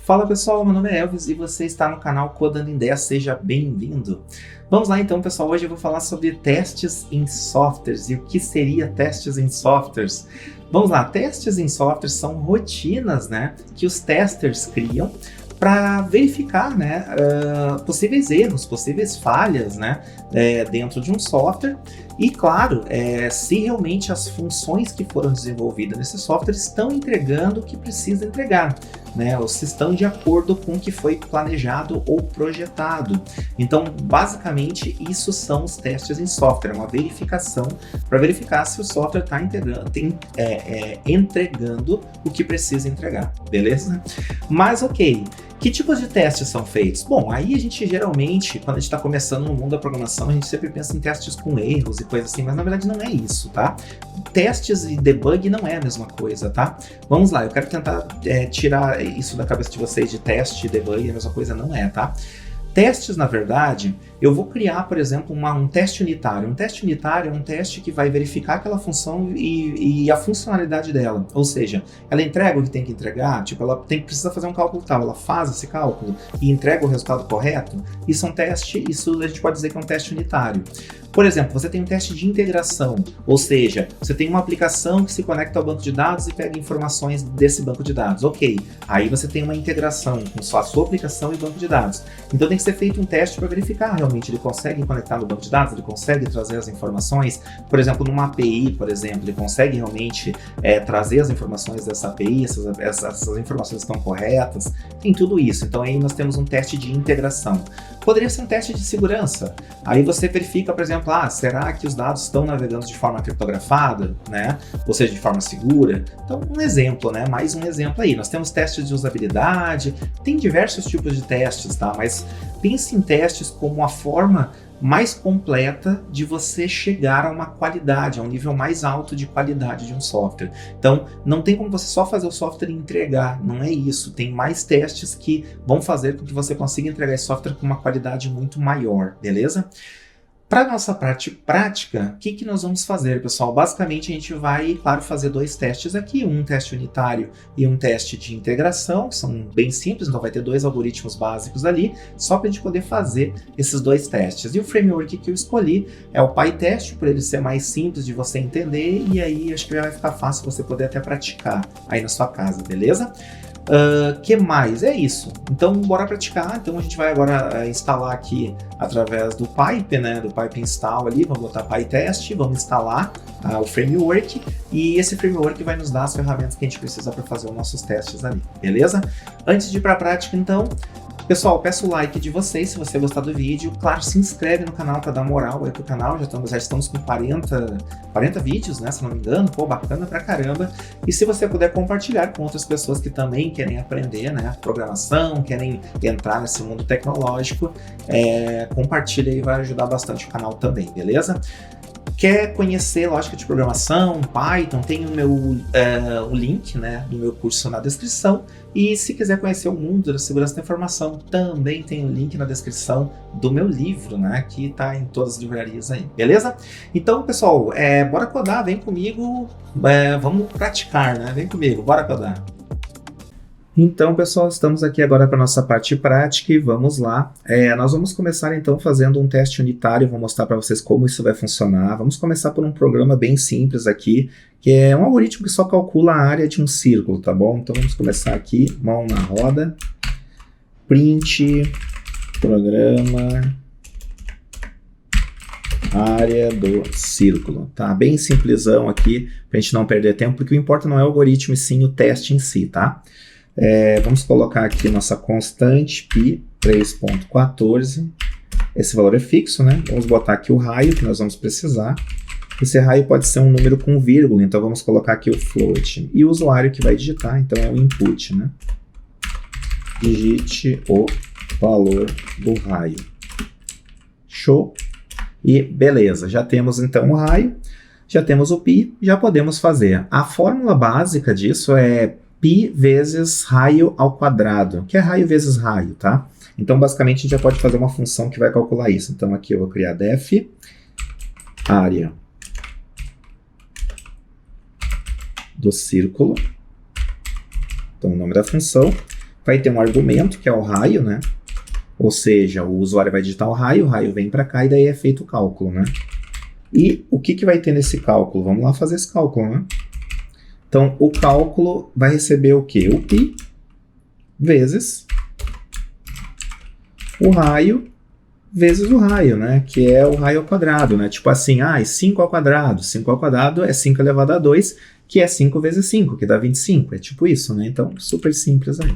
Fala pessoal, meu nome é Elvis e você está no canal Codando em 10, seja bem-vindo. Vamos lá então pessoal, hoje eu vou falar sobre testes em softwares e o que seria testes em softwares. Vamos lá, testes em softwares são rotinas, né, que os testers criam para verificar, né, possíveis erros, possíveis falhas, né, dentro de um software. E claro, se realmente as funções que foram desenvolvidas nesse software estão entregando o que precisa entregar, né, ou se estão de acordo com o que foi planejado ou projetado. Então, basicamente, isso são os testes em software, uma verificação para verificar se o software está entregando o que precisa entregar, beleza? Mas ok, que tipos de testes são feitos? Bom, aí a gente geralmente, quando a gente está começando no mundo da programação, a gente sempre pensa em testes com erros e coisas assim, mas na verdade não é isso, tá? Testes e debug não é a mesma coisa, tá? Vamos lá, eu quero tentar tirar isso da cabeça de vocês, de teste e debug, a mesma coisa não é, tá? Testes, na verdade, eu vou criar, por exemplo, um teste unitário. Um teste unitário é um teste que vai verificar aquela função e a funcionalidade dela. Ou seja, ela entrega o que tem que entregar, tipo, ela precisa fazer um cálculo tal, ela faz esse cálculo e entrega o resultado correto. Isso é um teste, isso a gente pode dizer que é um teste unitário. Por exemplo, você tem um teste de integração, ou seja, você tem uma aplicação que se conecta ao banco de dados e pega informações desse banco de dados. Ok, aí você tem uma integração com a sua aplicação e banco de dados. Então tem que ser feito um teste para verificar realmente ele consegue conectar no banco de dados, ele consegue trazer as informações, por exemplo, numa API, por exemplo, ele consegue realmente trazer as informações dessa API, essas informações estão corretas, tem tudo isso. Então aí nós temos um teste de integração. Poderia ser um teste de segurança. Aí você verifica, por exemplo, será que os dados estão navegando de forma criptografada, né? Ou seja, de forma segura? Então, um exemplo, né? Mais um exemplo aí. Nós temos testes de usabilidade, tem diversos tipos de testes, tá? Mas pense em testes como a forma mais completa de você chegar a uma qualidade, a um nível mais alto de qualidade de um software. Então, não tem como você só fazer o software e entregar, não é isso. Tem mais testes que vão fazer com que você consiga entregar esse software com uma qualidade muito maior, beleza? Para a nossa parte prática, o que nós vamos fazer, pessoal? Basicamente, a gente vai, claro, fazer dois testes aqui, um teste unitário e um teste de integração, que são bem simples, então vai ter dois algoritmos básicos ali, só para a gente poder fazer esses dois testes. E o framework que eu escolhi é o PyTest, por ele ser mais simples de você entender, e aí acho que já vai ficar fácil você poder até praticar aí na sua casa, beleza? Que mais? É isso. Então, bora praticar. Então, a gente vai agora instalar aqui através do pipe, né? Do pipe install ali. Vamos botar PyTest, vamos instalar o framework. E esse framework vai nos dar as ferramentas que a gente precisa para fazer os nossos testes ali, beleza? Antes de ir para a prática, então, pessoal, peço o like de vocês se você gostar do vídeo. Claro, se inscreve no canal para dar moral aí pro canal. Já estamos com 40 vídeos, né? Se não me engano. Pô, bacana pra caramba. E se você puder compartilhar com outras pessoas que também querem aprender, né? Programação, querem entrar nesse mundo tecnológico, compartilha aí, vai ajudar bastante o canal também, beleza? Quer conhecer lógica de programação, Python, tem o link, né, do meu curso na descrição. E se quiser conhecer o mundo da segurança da informação, também tem o link na descrição do meu livro, né, que está em todas as livrarias aí, beleza? Então, pessoal, bora codar, vem comigo, vamos praticar, né, vem comigo, bora codar. Então, pessoal, estamos aqui agora para a nossa parte prática e vamos lá. Nós vamos começar então fazendo um teste unitário, vou mostrar para vocês como isso vai funcionar. Vamos começar por um programa bem simples aqui, que é um algoritmo que só calcula a área de um círculo, tá bom? Então vamos começar aqui, mão na roda, print, programa, área do círculo, tá? Bem simplesão aqui, para a gente não perder tempo, porque o que importa não é o algoritmo e sim o teste em si, tá? Vamos colocar aqui nossa constante π 3.14, esse valor é fixo, né? Vamos botar aqui o raio que nós vamos precisar. Esse raio pode ser um número com vírgula, então vamos colocar aqui o float. E o usuário que vai digitar, então é o input, né? Digite o valor do raio. Show! E beleza, já temos então o raio, já temos o π, já podemos fazer. A fórmula básica disso é π vezes raio ao quadrado, que é raio vezes raio, tá? Então, basicamente, a gente já pode fazer uma função que vai calcular isso. Então, aqui eu vou criar def área do círculo. Então, o nome da função vai ter um argumento, que é o raio, né? Ou seja, o usuário vai digitar o raio vem para cá e daí é feito o cálculo, né? E o que vai ter nesse cálculo? Vamos lá fazer esse cálculo, né? Então, o cálculo vai receber o quê? O π vezes o raio vezes o raio, né? Que é o raio ao quadrado, né? Tipo assim, 5 ao quadrado. 5 ao quadrado é 5 elevado a 2, que é 5 vezes 5, que dá 25. É tipo isso, né? Então, super simples aí.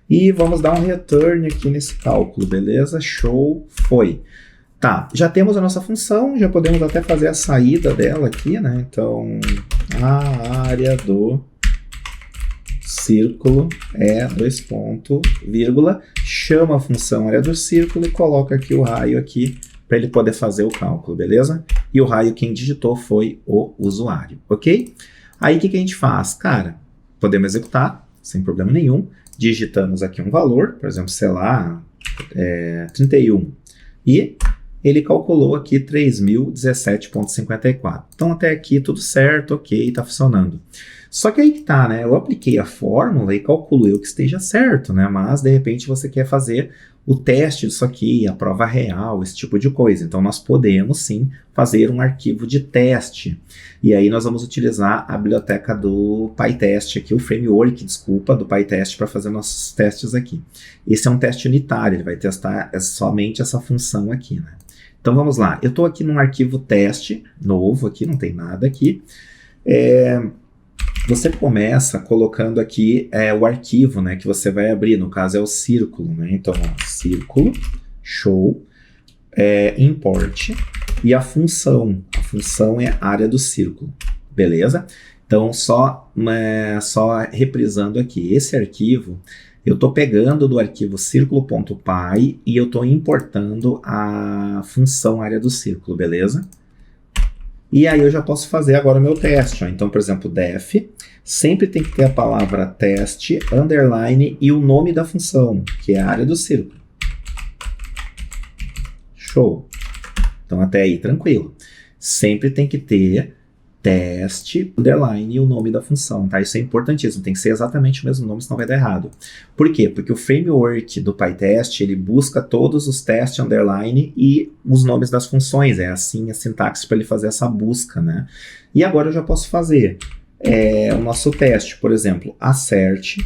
E vamos dar um return aqui nesse cálculo, beleza? Show, foi. Tá, já temos a nossa função, já podemos até fazer a saída dela aqui, né? Então, a área do círculo é 2 ponto, vírgula, chama a função área do círculo e coloca aqui o raio aqui para ele poder fazer o cálculo, beleza? E o raio quem digitou foi o usuário, ok? Aí o que a gente faz? Cara, podemos executar sem problema nenhum, digitamos aqui um valor, por exemplo, sei lá, 31, e ele calculou aqui 3.017,54. Então até aqui tudo certo, ok, está funcionando. Só que aí que tá, né? Eu apliquei a fórmula e calculo eu que esteja certo, né? Mas de repente você quer fazer o teste disso aqui, a prova real, esse tipo de coisa. Então nós podemos sim fazer um arquivo de teste. E aí nós vamos utilizar a biblioteca do PyTest aqui, o framework, desculpa, do PyTest para fazer nossos testes aqui. Esse é um teste unitário, ele vai testar somente essa função aqui, né? Então vamos lá, eu estou aqui num arquivo teste novo aqui, não tem nada aqui. Você começa colocando aqui o arquivo, né, que você vai abrir, no caso é o círculo, né? Então, ó, círculo, show, import, e a função é a área do círculo, beleza? Então, só reprisando aqui, esse arquivo, eu estou pegando do arquivo círculo.py e eu estou importando a função área do círculo, beleza? E aí eu já posso fazer agora o meu teste. Ó. Então, por exemplo, def, sempre tem que ter a palavra teste, underline e o nome da função, que é a área do círculo. Show. Então, até aí, tranquilo. Sempre tem que ter teste, underline e o nome da função, tá? Isso é importantíssimo, tem que ser exatamente o mesmo nome, senão vai dar errado. Por quê? Porque o framework do PyTest, ele busca todos os testes, underline e os nomes das funções, é assim a sintaxe para ele fazer essa busca, né? E agora eu já posso fazer o nosso teste, por exemplo, assert,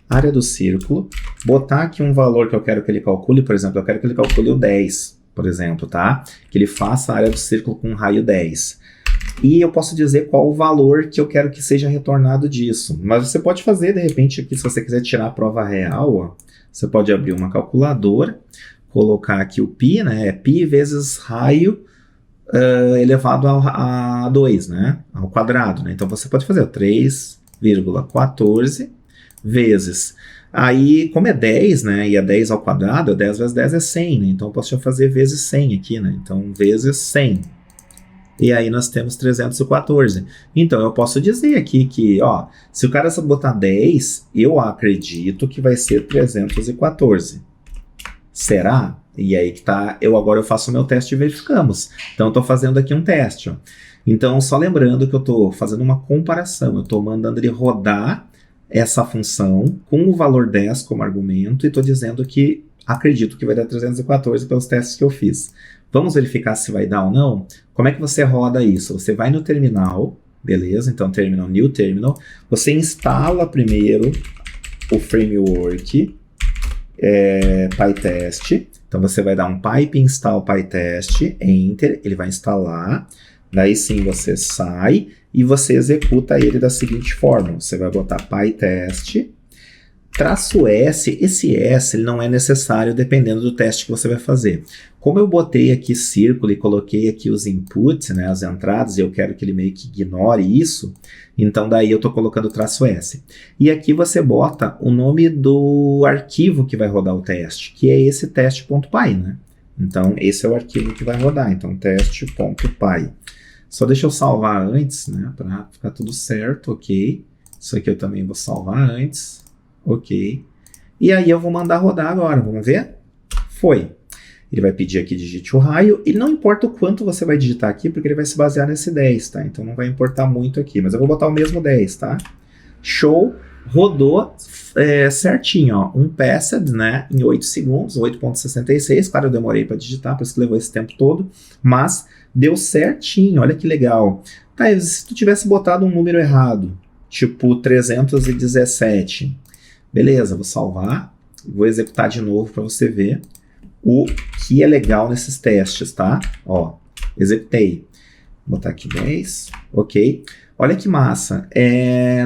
área do círculo, botar aqui um valor que eu quero que ele calcule, por exemplo, eu quero que ele calcule o 10, por exemplo, tá? Que ele faça a área do círculo com um raio 10. E eu posso dizer qual o valor que eu quero que seja retornado disso. Mas você pode fazer, de repente, aqui, se você quiser tirar a prova real, ó, você pode abrir uma calculadora, colocar aqui o π, né? É π vezes raio elevado a 2, né? Ao quadrado, né? Então você pode fazer 3,14 vezes. Aí, como é 10, né? E é 10 ao quadrado, 10 vezes 10 é 100, né? Então eu posso já fazer vezes 100 aqui, né? Então, vezes 100. E aí nós temos 314. Então eu posso dizer aqui que, ó, se o cara botar 10, eu acredito que vai ser 314. Será? E aí que tá, agora eu faço o meu teste e verificamos. Então eu tô fazendo aqui um teste, ó. Então só lembrando que eu tô fazendo uma comparação, eu tô mandando ele rodar essa função com o valor 10 como argumento e tô dizendo que acredito que vai dar 314 pelos testes que eu fiz. Vamos verificar se vai dar ou não? Como é que você roda isso? Você vai no terminal, beleza? Então, terminal, new terminal. Você instala primeiro o framework PyTest. Então, você vai dar um pipe install PyTest, enter, ele vai instalar. Daí sim, você sai e você executa ele da seguinte forma. Você vai botar PyTest, -S, esse S ele não é necessário dependendo do teste que você vai fazer. Como eu botei aqui círculo e coloquei aqui os inputs, né, as entradas, e eu quero que ele meio que ignore isso, então daí eu estou colocando -S. E aqui você bota o nome do arquivo que vai rodar o teste, que é esse teste.py, né? Então esse é o arquivo que vai rodar, então teste.py. Só deixa eu salvar antes, né, para ficar tudo certo, ok. Isso aqui eu também vou salvar antes. Ok. E aí eu vou mandar rodar agora, vamos ver? Foi. Ele vai pedir aqui, digite o raio. E não importa o quanto você vai digitar aqui, porque ele vai se basear nesse 10, tá? Então não vai importar muito aqui, mas eu vou botar o mesmo 10, tá? Show. rodou certinho, ó, um passed, né, em 8 segundos, 8,66, claro, eu demorei para digitar, por isso que levou esse tempo todo, mas deu certinho, olha que legal. Tá, e se tu tivesse botado um número errado, tipo 317, beleza, vou salvar, vou executar de novo para você ver o que é legal nesses testes, tá? Ó, executei. Vou botar aqui 10, ok. Olha que massa.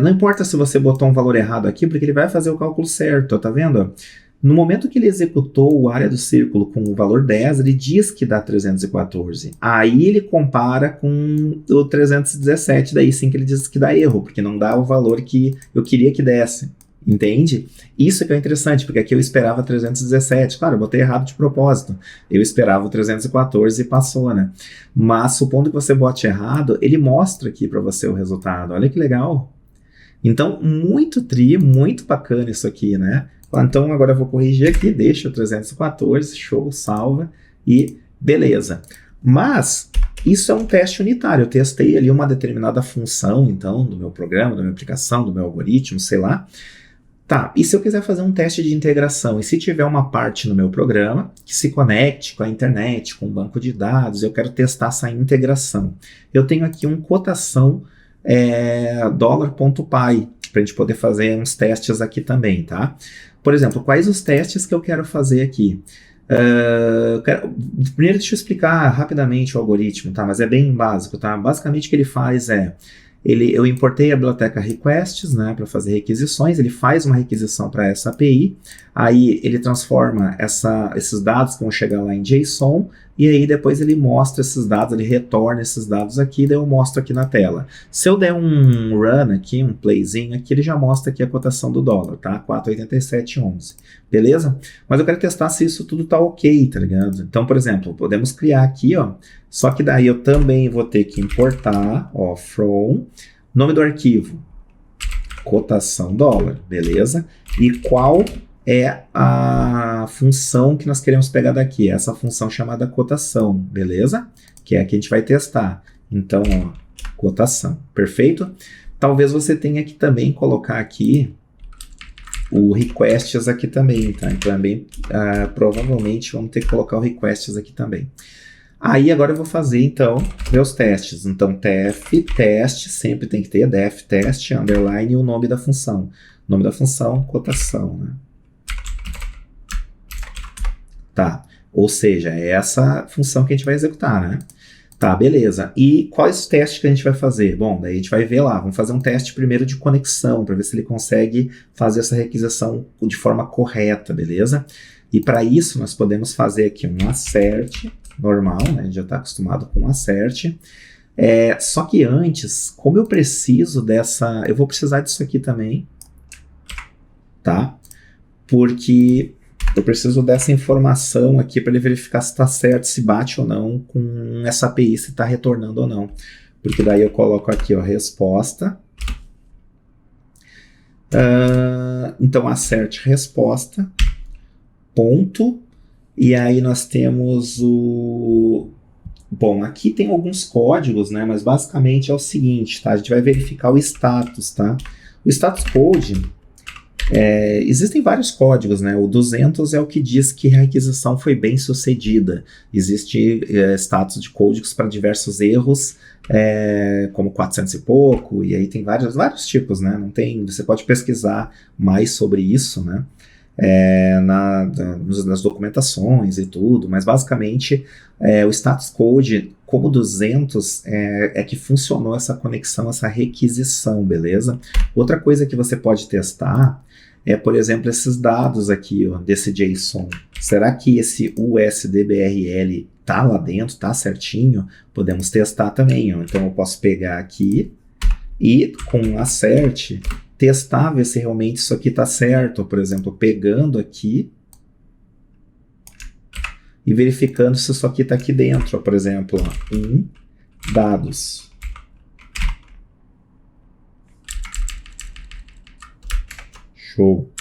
Não importa se você botou um valor errado aqui, porque ele vai fazer o cálculo certo, tá vendo? No momento que ele executou a área do círculo com o valor 10, ele diz que dá 314. Aí ele compara com o 317, daí sim que ele diz que dá erro, porque não dá o valor que eu queria que desse. Entende? Isso que é interessante, porque aqui eu esperava 317. Claro, eu botei errado de propósito. Eu esperava o 314 e passou, né? Mas supondo que você bote errado, ele mostra aqui para você o resultado. Olha que legal. Então, muito bacana isso aqui, né? Então, agora eu vou corrigir aqui, deixa o 314, show, salva e beleza. Mas isso é um teste unitário. Eu testei ali uma determinada função, então, do meu programa, da minha aplicação, do meu algoritmo, sei lá. Tá, e se eu quiser fazer um teste de integração, e se tiver uma parte no meu programa que se conecte com a internet, com um banco de dados, eu quero testar essa integração. Eu tenho aqui um cotação $.py, para a gente poder fazer uns testes aqui também, tá? Por exemplo, quais os testes que eu quero fazer aqui? Primeiro deixa eu explicar rapidamente o algoritmo, tá? Mas é bem básico, tá? Basicamente o que ele faz eu importei a biblioteca requests, né, para fazer requisições, ele faz uma requisição para essa API, aí ele transforma esses dados que vão chegar lá em JSON, e aí depois ele mostra esses dados, ele retorna esses dados aqui, daí eu mostro aqui na tela. Se eu der um run aqui, um playzinho aqui, ele já mostra aqui a cotação do dólar, tá? 4,8711, beleza? Mas eu quero testar se isso tudo tá ok, tá ligado? Então, por exemplo, podemos criar aqui, ó, só que daí eu também vou ter que importar, ó, from, nome do arquivo, cotação dólar, beleza? E qual é a função que nós queremos pegar daqui? Essa função chamada cotação, beleza? Que é a que a gente vai testar. Então, ó, cotação, perfeito? Talvez você tenha que também colocar aqui o requests aqui também, tá? Então, provavelmente vamos ter que colocar o requests aqui também. Aí agora eu vou fazer, então, meus testes. Então, teste, sempre tem que ter def teste, underline e o nome da função. O nome da função, cotação, né? Tá, ou seja, é essa função que a gente vai executar, né? Tá, beleza. E quais os testes que a gente vai fazer? Bom, daí a gente vai ver lá. Vamos fazer um teste primeiro de conexão, para ver se ele consegue fazer essa requisição de forma correta, beleza? E para isso, nós podemos fazer aqui um assert normal, né? A gente já está acostumado com um assert. Só que antes, como eu preciso dessa... Eu vou precisar disso aqui também, tá? Porque eu preciso dessa informação aqui para ele verificar se está certo, se bate ou não com essa API, se está retornando ou não. Porque daí eu coloco aqui, ó, resposta. Então, assert resposta, ponto. E aí nós temos o... Bom, aqui tem alguns códigos, né? Mas basicamente é o seguinte, tá? A gente vai verificar o status, tá? O status code... existem vários códigos, né? O 200 é o que diz que a requisição foi bem sucedida. Existe status de códigos para diversos erros, como 400 e pouco, e aí tem vários tipos, né? Você pode pesquisar mais sobre isso, né? Nas documentações e tudo, mas basicamente o status code como 200 é que funcionou essa conexão, essa requisição, beleza? Outra coisa que você pode testar por exemplo, esses dados aqui, ó, desse JSON. Será que esse USDBRL tá lá dentro, tá certinho? Podemos testar também, ó. Então eu posso pegar aqui e com assert testar, ver se realmente isso aqui tá certo. Por exemplo, pegando aqui e verificando se isso aqui tá aqui dentro, ó. Por exemplo, ó, em dados. Show.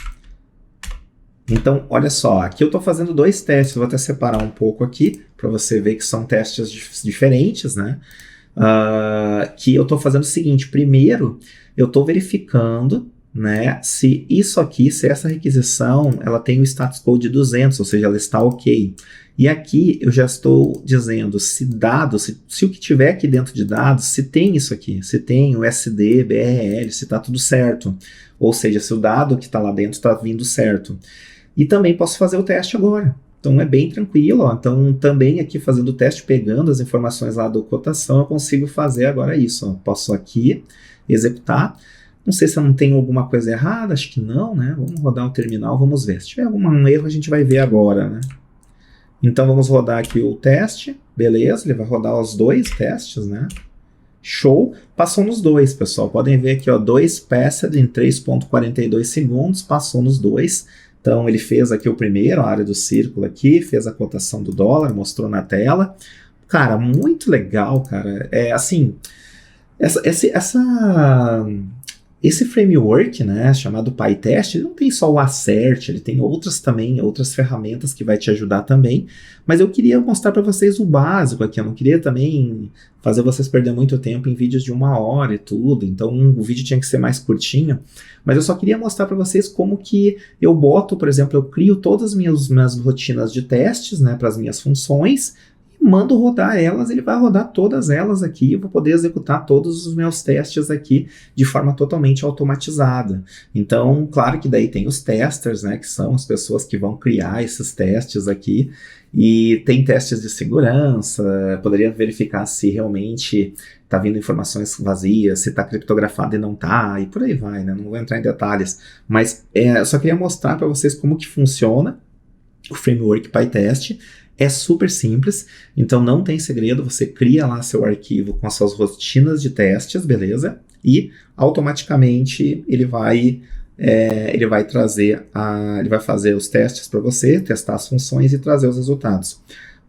Então, olha só, aqui eu estou fazendo dois testes, vou até separar um pouco aqui, para você ver que são testes diferentes, né? Que eu estou fazendo o seguinte, primeiro, eu estou verificando né, se isso aqui, se essa requisição, ela tem o status code de 200, ou seja, ela está ok. E aqui eu já estou dizendo se dados, se o que tiver aqui dentro de dados, se tem isso aqui, se tem o SD, BRL, se está tudo certo. Ou seja, se o dado que está lá dentro está vindo certo. E também posso fazer o teste agora. Então é bem tranquilo, ó. Então também aqui fazendo o teste, pegando as informações lá da cotação, eu consigo fazer agora isso, ó. Posso aqui executar. Não sei se eu não tenho alguma coisa errada, acho que não, né? Vamos rodar o terminal, vamos ver. Se tiver algum erro, a gente vai ver agora, né? Então vamos rodar aqui o teste, beleza, ele vai rodar os dois testes, né? Show, passou nos dois, pessoal. Podem ver aqui, ó, 2 passed em 3,42 segundos, passou nos dois. Então ele fez aqui o primeiro, a área do círculo aqui, fez a cotação do dólar, mostrou na tela. Cara, muito legal, cara. É assim, esse framework, né, chamado PyTest, ele não tem só o Assert, ele tem outras ferramentas que vai te ajudar também, mas eu queria mostrar para vocês o básico aqui, eu não queria também fazer vocês perder muito tempo em vídeos de 1 hora e tudo, então o vídeo tinha que ser mais curtinho, mas eu só queria mostrar para vocês como que eu boto, por exemplo, eu crio todas as minhas rotinas de testes, né, para as minhas funções, mando rodar elas, ele vai rodar todas elas aqui, eu vou poder executar todos os meus testes aqui de forma totalmente automatizada. Então, claro que daí tem os testers, né, que são as pessoas que vão criar esses testes aqui, e tem testes de segurança, poderia verificar se realmente está vindo informações vazias, se está criptografado e não está, e por aí vai, né, não vou entrar em detalhes, mas eu só queria mostrar para vocês como que funciona o framework PyTest. É super simples, então não tem segredo, você cria lá seu arquivo com as suas rotinas de testes, beleza? E automaticamente ele vai fazer os testes para você, testar as funções e trazer os resultados.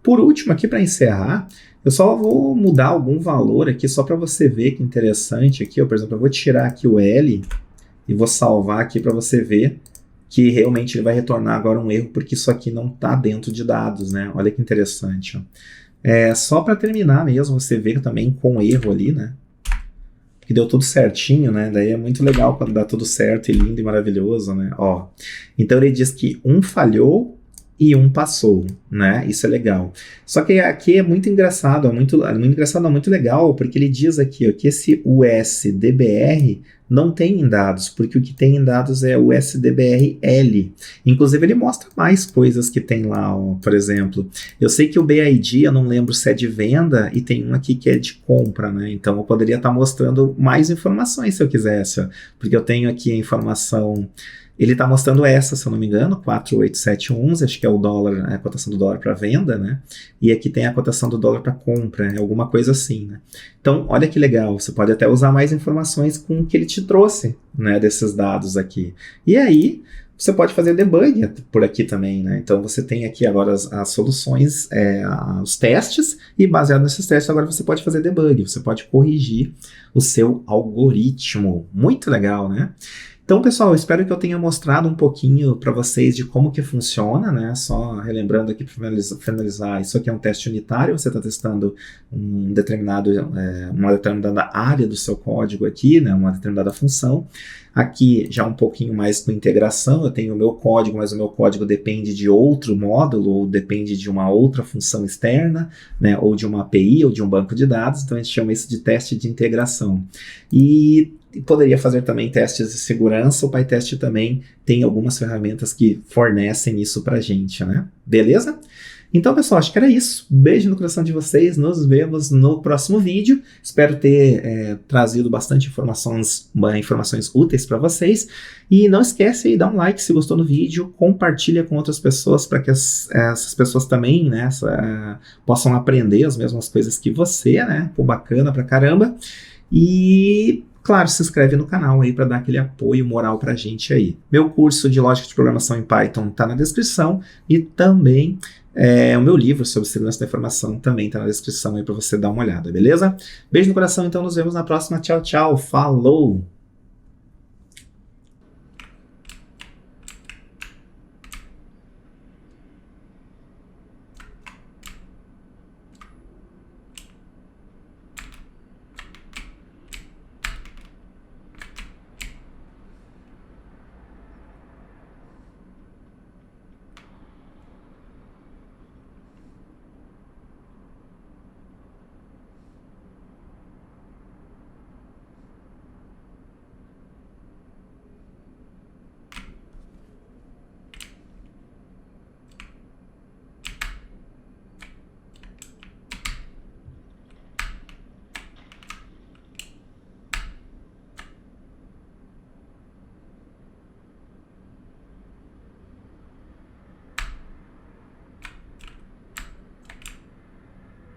Por último, aqui para encerrar, eu só vou mudar algum valor aqui só para você ver que interessante aqui, ó, por exemplo, eu vou tirar aqui o L e vou salvar aqui para você ver que realmente ele vai retornar agora um erro, porque isso aqui não está dentro de dados, né? Olha que interessante. Ó. Só para terminar mesmo, você vê também com erro ali, né? Que deu tudo certinho, né? Daí é muito legal quando dá tudo certo e lindo e maravilhoso, né? Ó, então ele diz que um falhou e um passou, né? Isso é legal. Só que aqui é muito engraçado, muito legal, porque ele diz aqui ó, que esse USDBR não tem em dados, porque o que tem em dados é o SDBRL. Inclusive ele mostra mais coisas que tem lá, ó. Por exemplo, eu sei que o BID, eu não lembro se é de venda, e tem um aqui que é de compra, né? Então eu poderia estar mostrando mais informações se eu quisesse, ó, porque eu tenho aqui a informação. Ele está mostrando essa, se eu não me engano, 48711, acho que é o dólar, a cotação do dólar para venda, né? E aqui tem a cotação do dólar para compra, alguma coisa assim, né? Então, olha que legal, você pode até usar mais informações com o que ele te trouxe, né, desses dados aqui. E aí, você pode fazer debug por aqui também, né? Então, você tem aqui agora as soluções, os testes, e baseado nesses testes, agora você pode fazer debug, você pode corrigir o seu algoritmo. Muito legal, né? Então, pessoal, eu espero que eu tenha mostrado um pouquinho para vocês de como que funciona, né? Só relembrando aqui para finalizar, isso aqui é um teste unitário, você está testando uma determinada área do seu código aqui, né? Uma determinada função. Aqui já um pouquinho mais com integração, eu tenho o meu código, mas o meu código depende de outro módulo, ou depende de uma outra função externa, né? Ou de uma API, ou de um banco de dados, então a gente chama isso de teste de integração. E poderia fazer também testes de segurança, o PyTest também tem algumas ferramentas que fornecem isso pra gente, né? Beleza? Então, pessoal, acho que era isso. Beijo no coração de vocês, nos vemos no próximo vídeo. Espero ter trazido bastante informações úteis para vocês. E não esquece aí, dá um like se gostou do vídeo, compartilha com outras pessoas para que essas pessoas também, né, possam aprender as mesmas coisas que você, né? Pô, bacana pra caramba. E claro, se inscreve no canal aí para dar aquele apoio moral pra gente aí. Meu curso de lógica de programação em Python tá na descrição e também o meu livro sobre segurança da informação também tá na descrição aí para você dar uma olhada, beleza? Beijo no coração, então nos vemos na próxima. Tchau, tchau. Falou!